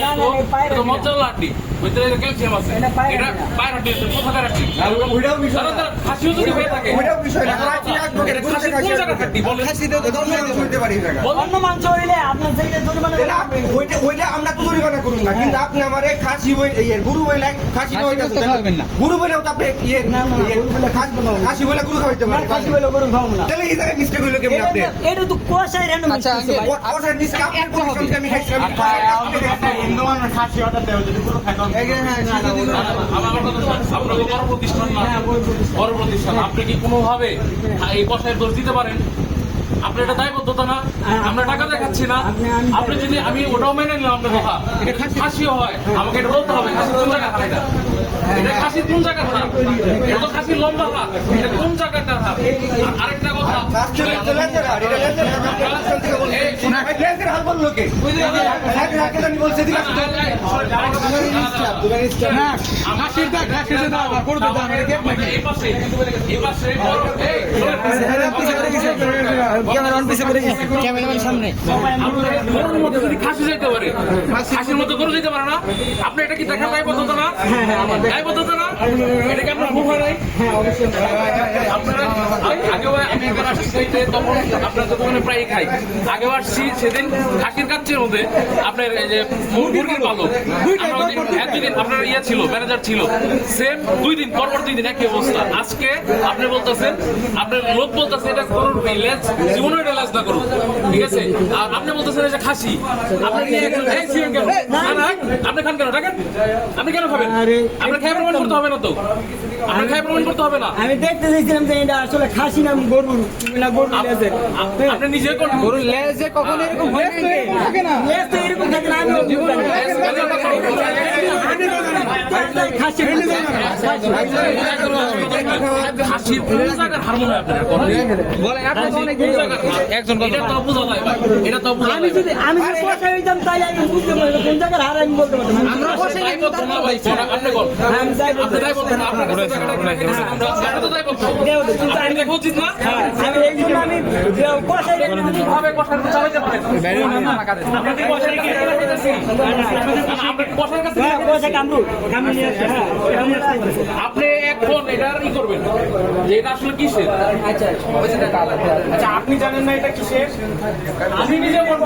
কিন্তু এটা তো মজ্জার হাড্ডি, ভিতরে ক্যালসিয়াম আছে। এটা পায়ের হাড্ডি, কোথাকার হাড্ডি? ওইটাও বিষয় না। খাসিও যদি হয়ে থাকে, ওইটাও বিষয় না। এটা খাসির কোন জায়গার হাড্ডি বলেন? খাসিতেও তো দর্শক শুনতে পারি না। অন্য মাংস হইলে আপনার যেটা জরিমানা তাহলে আপনি ওইটা আমরা তো জরিমানা করুন না, কিন্তু আপনি আমারে খাসি গরু বইলে খাসি গরু বইলেও তো আপনি খাসি বইলে গরু খাওয়াইতে পারেন। খাসি হইলে গরু খাবো না। তাহলে এই জায়গায় মিস্টেক হইলো কেমন আপনি? এটা তো কুয়াশায় রেন আচ্ছা, ওটার নিচে আপনার কোন সংখ্যা আমি খাইছি হিন্দু মানুষ খাসি অর্ডার দেয় যদি পুরো খাই আপনাকে বড় প্রতিষ্ঠান না, বড় প্রতিষ্ঠান, আপনি কি কোনোভাবে এই কষায়ের দোষ দিতে পারেন? আপনার এটা দায়বদ্ধতা না? আমরা টাকা দেখাচ্ছি না? আপনি যদি, আমি ওটাও মেনে নিলাম আপনার কথা, খাসিও হয়, আমাকে এটা বলতে হবে খাসি কোন জায়গা খায় না। এটা খাসি কোন জায়গা খারাপ? এটা তো খাসির লম্বা হাত, এটা কোন জায়গাটা খারাপ? আরেকটা কথা, এই পাশে ক্যামেরাম্যান সামনে গরুর মধ্যে যদি খাসি যাইতে পারে, খাসির মধ্যে গরু যেতে পারে না, আপনি এটা কি দেখা দায়বদ্ধতা না? দায়বদ্ধতা না? এটা কি আপনার মুখ হয় নাই? আপনারা আগেও আমি একবার আসছি সেইতে, তখন আপনার দোকানে প্রায় খাই। আগেও আসছি সেদিন খাসির কাচ্চের মধ্যে আপনার এই যে মুরগির পালক, একদিন আপনার ইয়ে ছিল, ম্যানেজার ছিল, সেম 2 দিন পর 2 দিন একই অবস্থা। আজকে আপনি বলতেছেন, আপনার লোক বলতেছে এটা গরুর লেজ, জীবনে এটা লেজ না করুন, ঠিক আছে? আর আপনি বলতেছেন এটা খাসি, আপনি আপনি খান কেন? টাকেন, আপনি কেন খাবেন? আপনার খাই প্রমাণ করতে হবে না তো, আপনার খাই প্রমাণ করতে হবে না। আমি দেখতে চাইছিলাম যে এটা আসলে খাসি না গরু না গরু লেজের। আপনি নিজে কোন গরুর লেজে কখনো এরকম হয় থাকে না? লেজ তো এরকম থাকে না। খাসি খাসির কোন জায়গার হারমোন আপনার বলেন আপনি তো অনেক একজন এটা তো বোঝা যায় ভাই, এটা তো বোঝা আমি যায়। যদি কুয়াশা হইতাম তাই আমি বুঝতে পারতাম কোন জায়গার হার আমি বলতে পারতাম। আমরা দায়বদ্ধ না ভাই, আপনি বল, আমি দায়বদ্ধ। আপনি দায়বদ্ধ না, আপনার কাছে আমরা তো দায়বদ্ধ। কিন্তু আপনি দেখা উচিত না? আমি এই জন্য আমি কুয়াশায় কিভাবে কষার চালাতে পারেন? আমরা কি কষার কি চালাতেছি? আমরা কষার কাছে কুয়াশা কামড়ু কামড়ু নিয়ে আসছে। আপনি এখন এটার ই করবেন যে এটা আসলে কিসের। আচ্ছা আচ্ছা, আপনি জানেন না এটা কিসের? আমি নিজে বলবো।